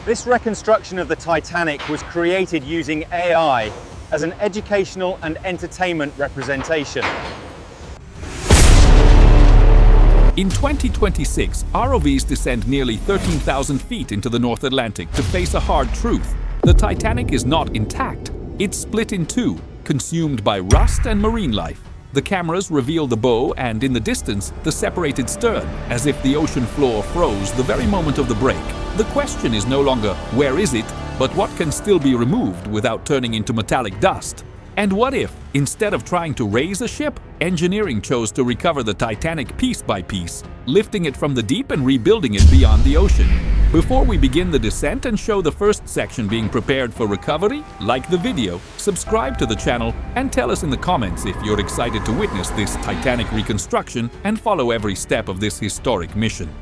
This reconstruction of the Titanic was created using AI as an educational and entertainment representation. In 2026, ROVs descend nearly 13,000 feet into the North Atlantic to face a hard truth. The Titanic is not intact. It's split in two, consumed by rust and marine life. The cameras reveal the bow and, in the distance, the separated stern, as if the ocean floor froze the very moment of the break. The question is no longer, where is it, but what can still be removed without turning into metallic dust? And what if, instead of trying to raise a ship, engineering chose to recover the Titanic piece by piece, lifting it from the deep and rebuilding it beyond the ocean? Before we begin the descent and show the first section being prepared for recovery, like the video, subscribe to the channel, and tell us in the comments if you're excited to witness this Titanic reconstruction and follow every step of this historic mission.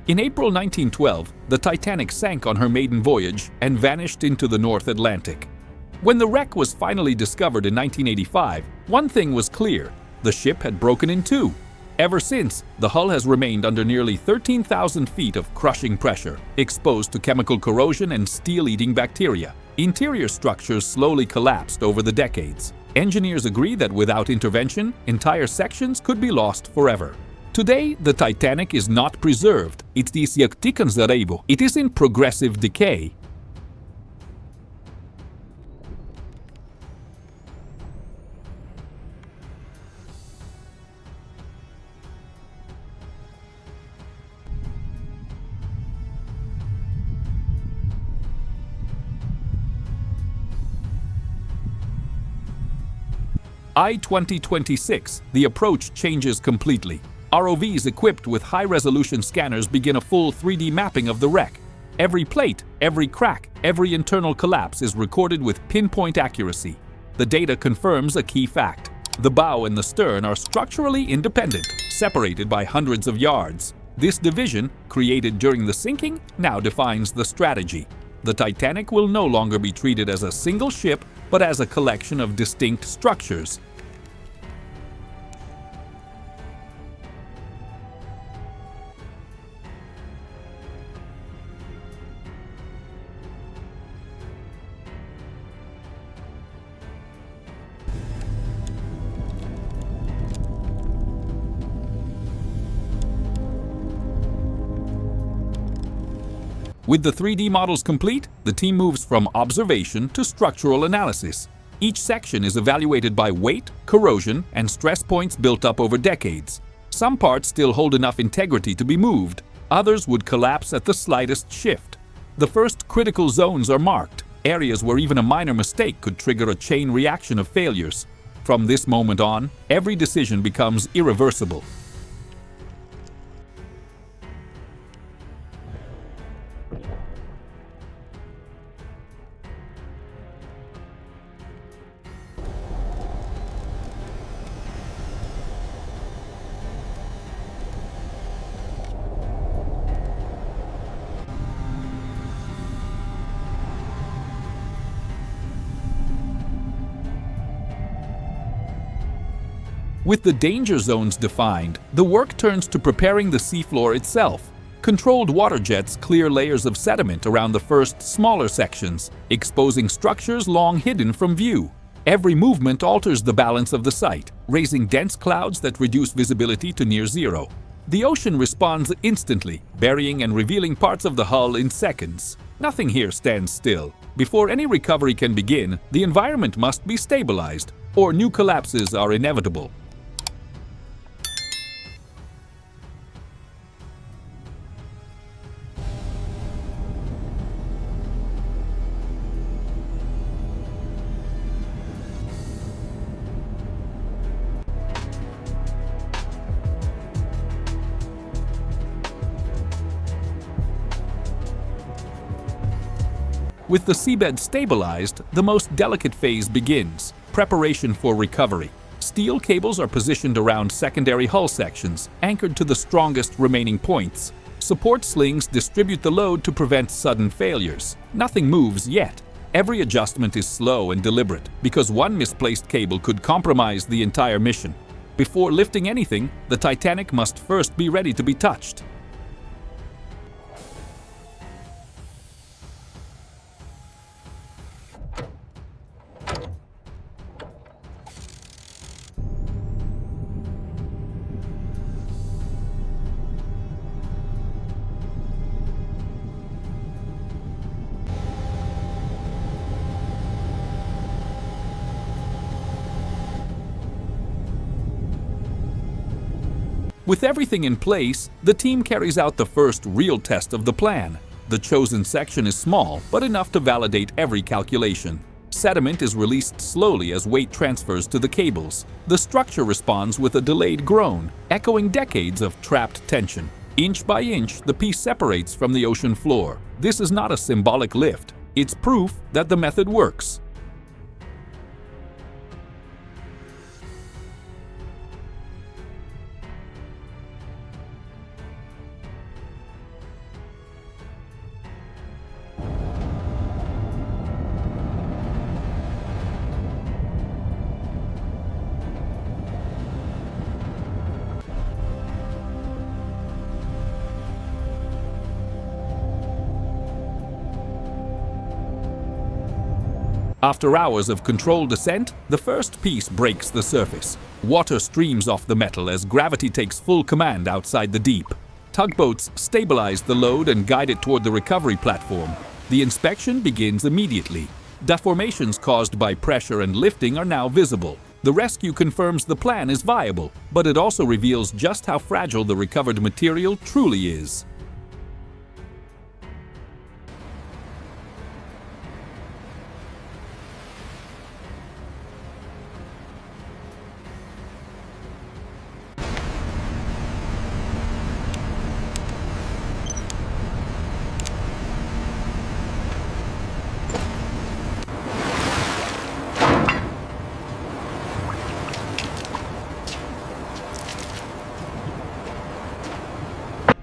In April 1912, the Titanic sank on her maiden voyage and vanished into the North Atlantic. When the wreck was finally discovered in 1985, one thing was clear: the ship had broken in two. Ever since, the hull has remained under nearly 13,000 feet of crushing pressure, exposed to chemical corrosion and steel-eating bacteria. Interior structures slowly collapsed over the decades. Engineers agree that without intervention, entire sections could be lost forever. Today, the Titanic is not preserved. It is in progressive decay. By 2026, the approach changes completely. ROVs equipped with high-resolution scanners begin a full 3D mapping of the wreck. Every plate, every crack, every internal collapse is recorded with pinpoint accuracy. The data confirms a key fact: the bow and the stern are structurally independent, separated by hundreds of yards. This division, created during the sinking, now defines the strategy. The Titanic will no longer be treated as a single ship, but as a collection of distinct structures. With the 3D models complete, the team moves from observation to structural analysis. Each section is evaluated by weight, corrosion, and stress points built up over decades. Some parts still hold enough integrity to be moved. Others would collapse at the slightest shift. The first critical zones are marked, areas where even a minor mistake could trigger a chain reaction of failures. From this moment on, every decision becomes irreversible. With the danger zones defined, the work turns to preparing the seafloor itself. Controlled water jets clear layers of sediment around the first, smaller sections, exposing structures long hidden from view. Every movement alters the balance of the site, raising dense clouds that reduce visibility to near zero. The ocean responds instantly, burying and revealing parts of the hull in seconds. Nothing here stands still. Before any recovery can begin, the environment must be stabilized. or new collapses are inevitable. With the seabed stabilized, the most delicate phase begins: preparation for recovery. Steel cables are positioned around secondary hull sections, anchored to the strongest remaining points. Support slings distribute the load to prevent sudden failures. Nothing moves yet. Every adjustment is slow and deliberate, because one misplaced cable could compromise the entire mission. Before lifting anything, the Titanic must first be ready to be touched. With everything in place, the team carries out the first real test of the plan. The chosen section is small, but enough to validate every calculation. Sediment is released slowly as weight transfers to the cables. The structure responds with a delayed groan, echoing decades of trapped tension. Inch by inch, the piece separates from the ocean floor. This is not a symbolic lift. It's proof that the method works. After hours of controlled descent, the first piece breaks the surface. Water streams off the metal as gravity takes full command outside the deep. Tugboats stabilize the load and guide it toward the recovery platform. The inspection begins immediately. Deformations caused by pressure and lifting are now visible. The rescue confirms the plan is viable, but it also reveals just how fragile the recovered material truly is.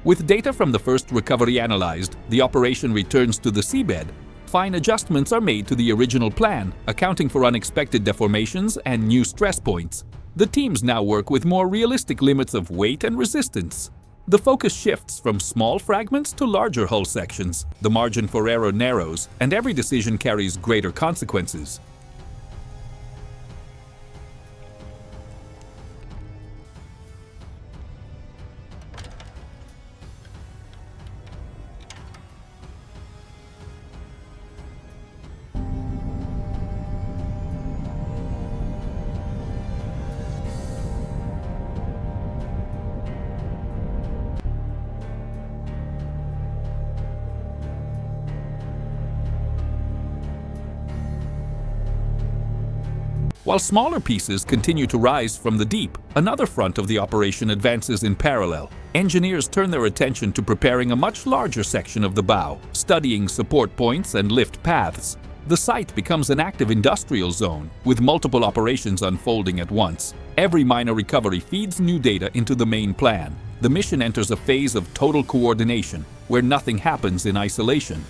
With data from the first recovery analyzed, the operation returns to the seabed. Fine adjustments are made to the original plan, accounting for unexpected deformations and new stress points. The teams now work with more realistic limits of weight and resistance. The focus shifts from small fragments to larger hull sections. The margin for error narrows, and every decision carries greater consequences. While smaller pieces continue to rise from the deep, another front of the operation advances in parallel. Engineers turn their attention to preparing a much larger section of the bow, studying support points and lift paths. The site becomes an active industrial zone, with multiple operations unfolding at once. Every minor recovery feeds new data into the main plan. The mission enters a phase of total coordination, where nothing happens in isolation.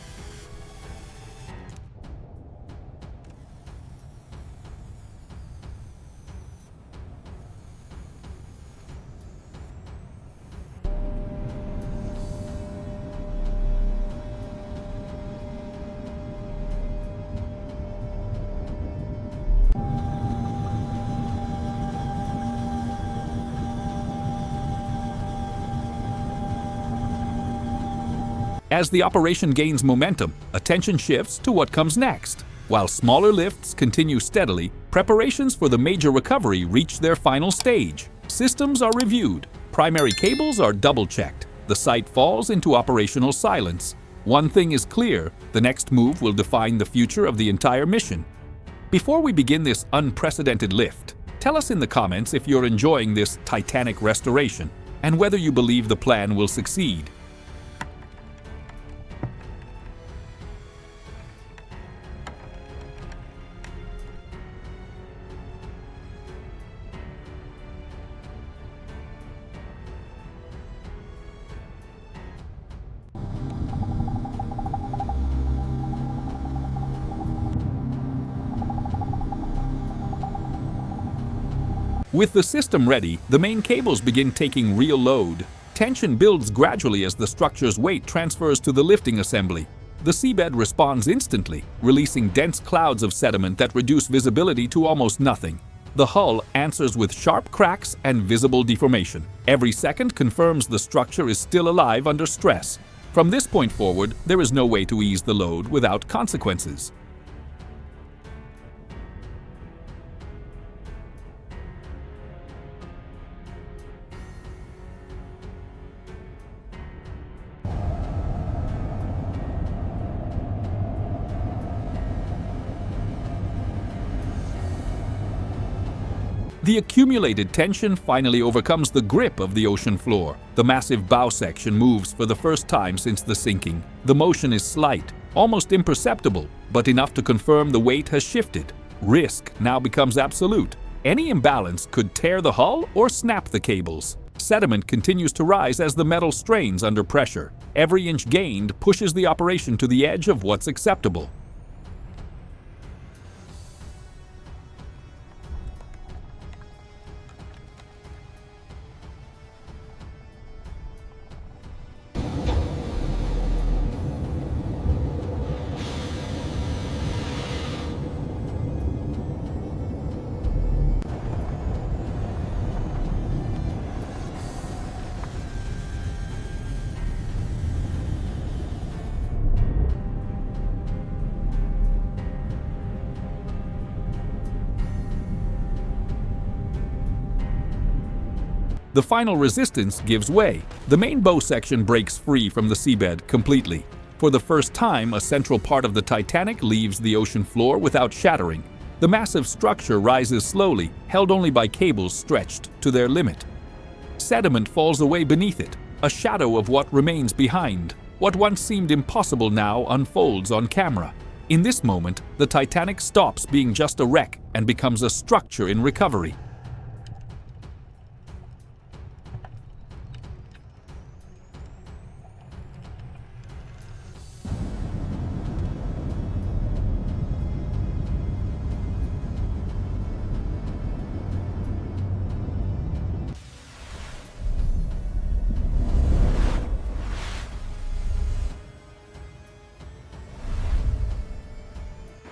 As the operation gains momentum, attention shifts to what comes next. While smaller lifts continue steadily, Preparations for the major recovery reach their final stage. Systems are reviewed. Primary cables are double-checked. The site falls into operational silence. One thing is clear: the next move will define the future of the entire mission. Before we begin this unprecedented lift, tell us in the comments if you're enjoying this Titanic restoration and whether you believe the plan will succeed. With the system ready, the main cables begin taking real load. Tension builds gradually as the structure's weight transfers to the lifting assembly. The seabed responds instantly, releasing dense clouds of sediment that reduce visibility to almost nothing. The hull answers with sharp cracks and visible deformation. Every second confirms the structure is still alive under stress. From this point forward, there is no way to ease the load without consequences. The accumulated tension finally overcomes the grip of the ocean floor. The massive bow section moves for the first time since the sinking. The motion is slight, almost imperceptible, but enough to confirm the weight has shifted. Risk now becomes absolute. Any imbalance could tear the hull or snap the cables. Sediment continues to rise as the metal strains under pressure. Every inch gained pushes the operation to the edge of what's acceptable. The final resistance gives way. The main bow section breaks free from the seabed completely. For the first time, a central part of the Titanic leaves the ocean floor without shattering. The massive structure rises slowly, held only by cables stretched to their limit. Sediment falls away beneath it, a shadow of what remains behind. What once seemed impossible now unfolds on camera. In this moment, the Titanic stops being just a wreck and becomes a structure in recovery.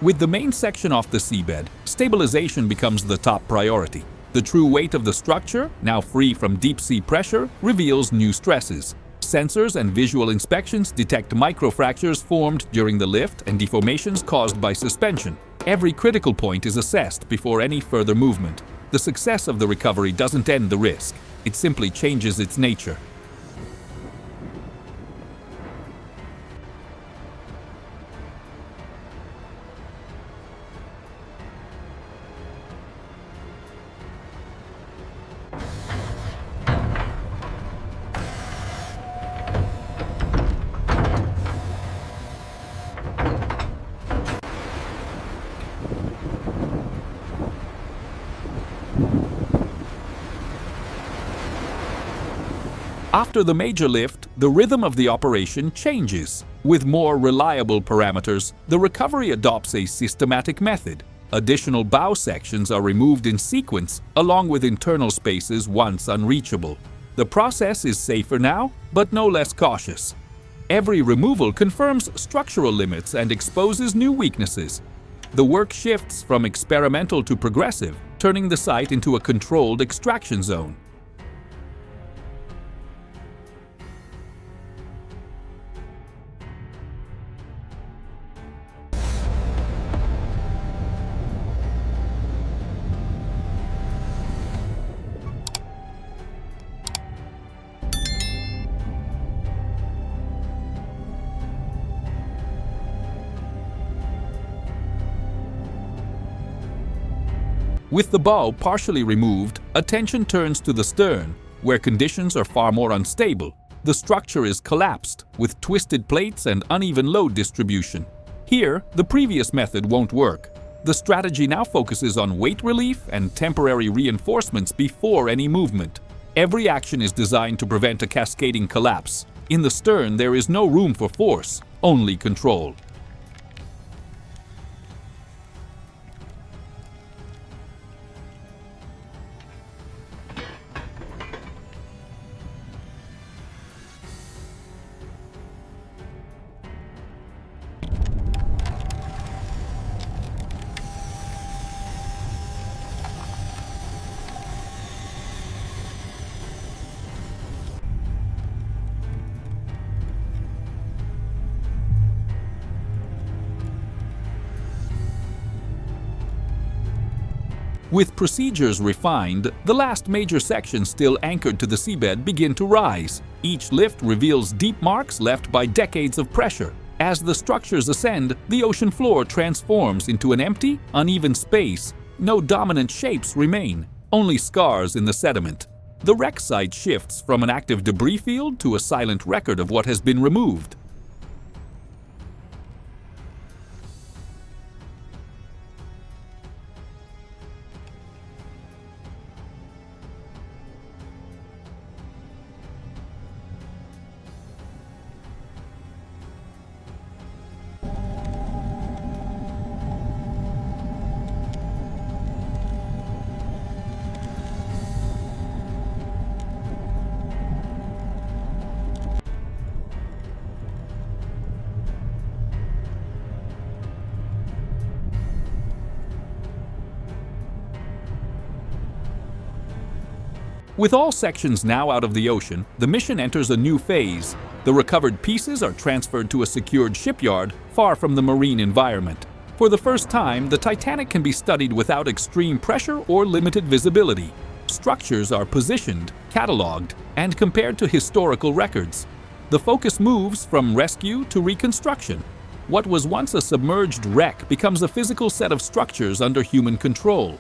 With the main section off the seabed, stabilization becomes the top priority. The true weight of the structure, now free from deep-sea pressure, reveals new stresses. Sensors and visual inspections detect microfractures formed during the lift and deformations caused by suspension. Every critical point is assessed before any further movement. The success of the recovery doesn't end the risk. It simply changes its nature. After the major lift, the rhythm of the operation changes. With more reliable parameters, the recovery adopts a systematic method. Additional bow sections are removed in sequence, along with internal spaces once unreachable. The process is safer now, but no less cautious. Every removal confirms structural limits and exposes new weaknesses. The work shifts from experimental to progressive, turning the site into a controlled extraction zone. With the bow partially removed, attention turns to the stern, where conditions are far more unstable. The structure is collapsed, with twisted plates and uneven load distribution. Here, the previous method won't work. The strategy now focuses on weight relief and temporary reinforcements before any movement. Every action is designed to prevent a cascading collapse. In the stern, there is no room for force, only control. With procedures refined, the last major sections still anchored to the seabed begin to rise. Each lift reveals deep marks left by decades of pressure. As the structures ascend, the ocean floor transforms into an empty, uneven space. No dominant shapes remain, only scars in the sediment. The wreck site shifts from an active debris field to a silent record of what has been removed. With all sections now out of the ocean, the mission enters a new phase. The recovered pieces are transferred to a secured shipyard far from the marine environment. For the first time, the Titanic can be studied without extreme pressure or limited visibility. Structures are positioned, catalogued, and compared to historical records. The focus moves from rescue to reconstruction. What was once a submerged wreck becomes a physical set of structures under human control.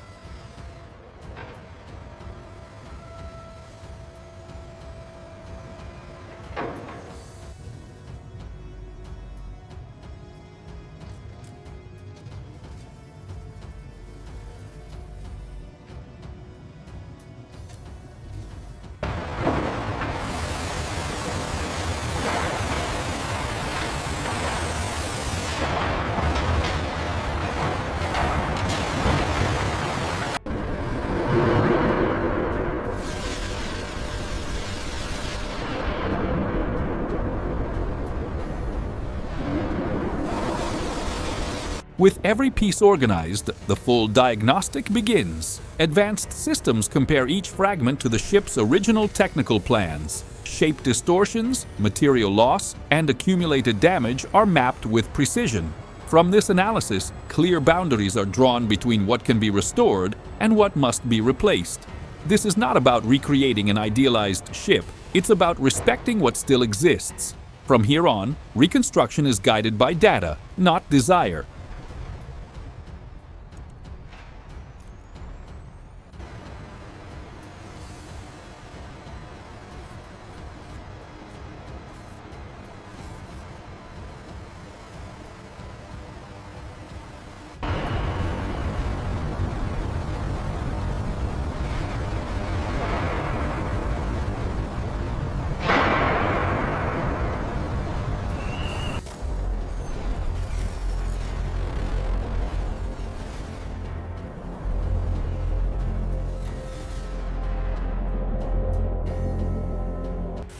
With every piece organized, the full diagnostic begins. Advanced systems compare each fragment to the ship's original technical plans. Shape distortions, material loss, and accumulated damage are mapped with precision. From this analysis, clear boundaries are drawn between what can be restored and what must be replaced. This is not about recreating an idealized ship, it's about respecting what still exists. From here on, reconstruction is guided by data, not desire.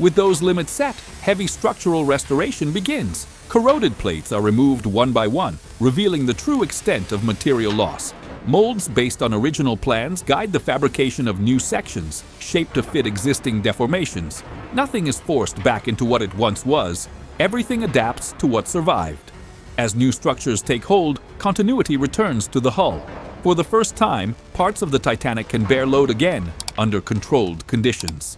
With those limits set, heavy structural restoration begins. Corroded plates are removed one by one, revealing the true extent of material loss. Molds based on original plans guide the fabrication of new sections, shaped to fit existing deformations. Nothing is forced back into what it once was. Everything adapts to what survived. As new structures take hold, continuity returns to the hull. For the first time, parts of the Titanic can bear load again, under controlled conditions.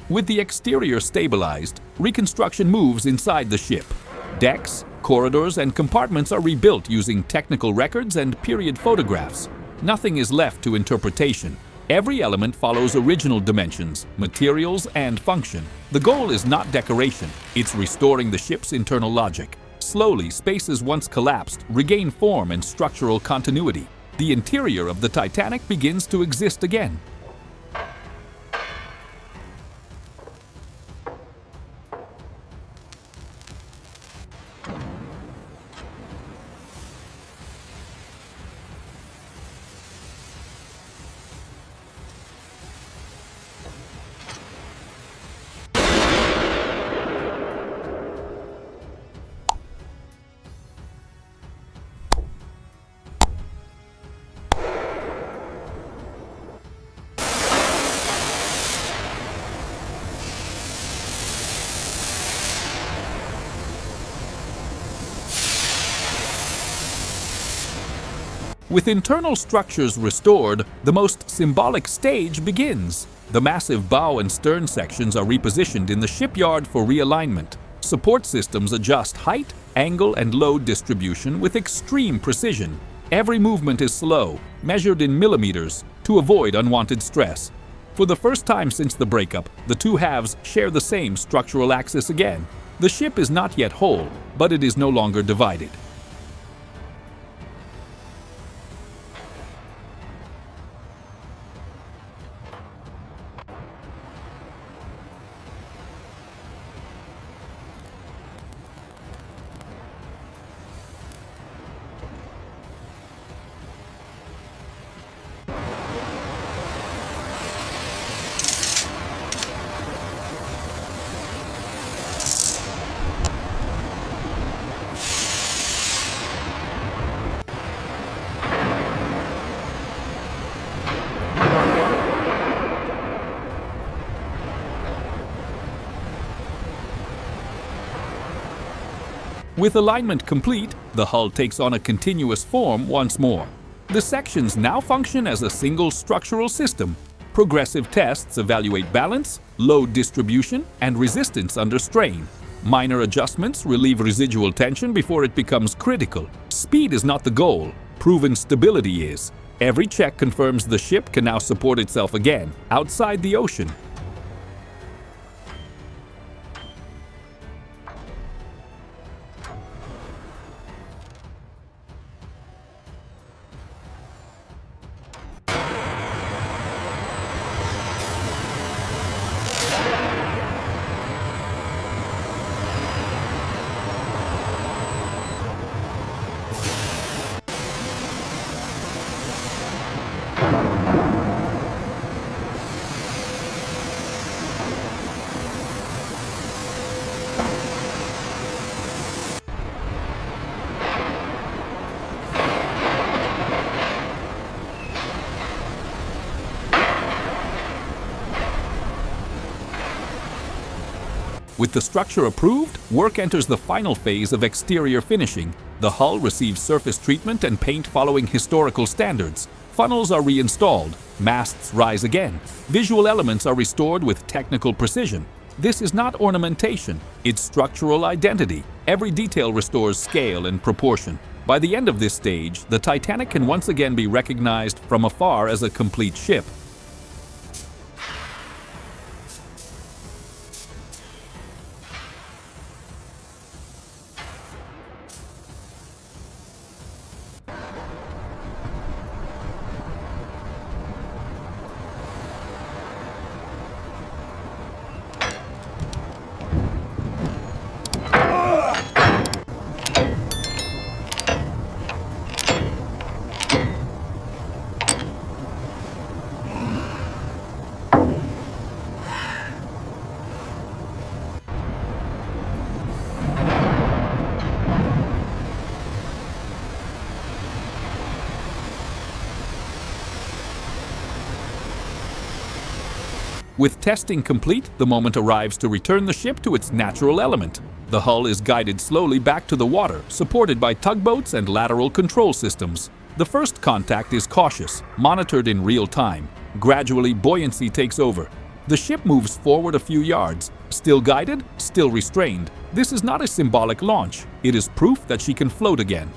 With the exterior stabilized, Reconstruction moves inside the ship. Decks, corridors, and compartments are rebuilt using technical records and period photographs. Nothing is left to interpretation. Every element follows original dimensions, materials, and function. The goal is not decoration, it's restoring the ship's internal logic. Slowly, spaces once collapsed regain form and structural continuity. The interior of the Titanic begins to exist again. With internal structures restored, the most symbolic stage begins. The massive bow and stern sections are repositioned in the shipyard for realignment. Support systems adjust height, angle, and load distribution with extreme precision. Every movement is slow, measured in millimeters, to avoid unwanted stress. For the first time since the breakup, the two halves share the same structural axis again. The ship is not yet whole, but it is no longer divided. With alignment complete, the hull takes on a continuous form once more. The sections now function as a single structural system. Progressive tests evaluate balance, load distribution, and resistance under strain. Minor adjustments relieve residual tension before it becomes critical. Speed is not the goal, proven stability is. Every check confirms the ship can now support itself again, outside the ocean. With the structure approved, work enters the final phase of exterior finishing. The hull receives surface treatment and paint following historical standards. Funnels are reinstalled, masts rise again. Visual elements are restored with technical precision. This is not ornamentation, it's structural identity. Every detail restores scale and proportion. By the end of this stage, the Titanic can once again be recognized from afar as a complete ship. With testing complete, the moment arrives to return the ship to its natural element. The hull is guided slowly back to the water, supported by tugboats and lateral control systems. The first contact is cautious, monitored in real time. Gradually, buoyancy takes over. The ship moves forward a few yards, still guided, still restrained. This is not a symbolic launch. It is proof that she can float again.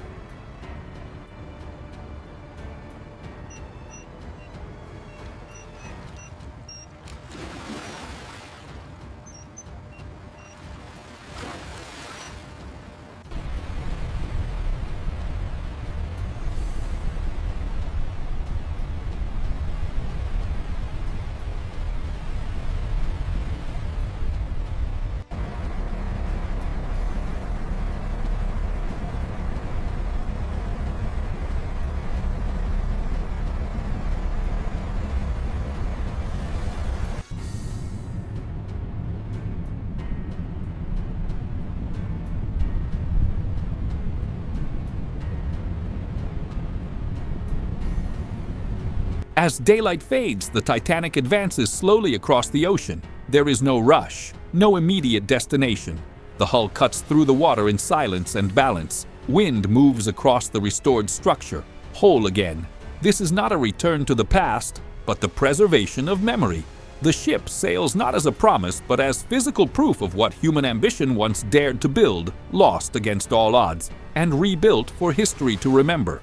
As daylight fades, the Titanic advances slowly across the ocean. There is no rush, no immediate destination. The hull cuts through the water in silence and balance. Wind moves across the restored structure, whole again. This is not a return to the past, but the preservation of memory. The ship sails not as a promise, but as physical proof of what human ambition once dared to build, lost against all odds, and rebuilt for history to remember.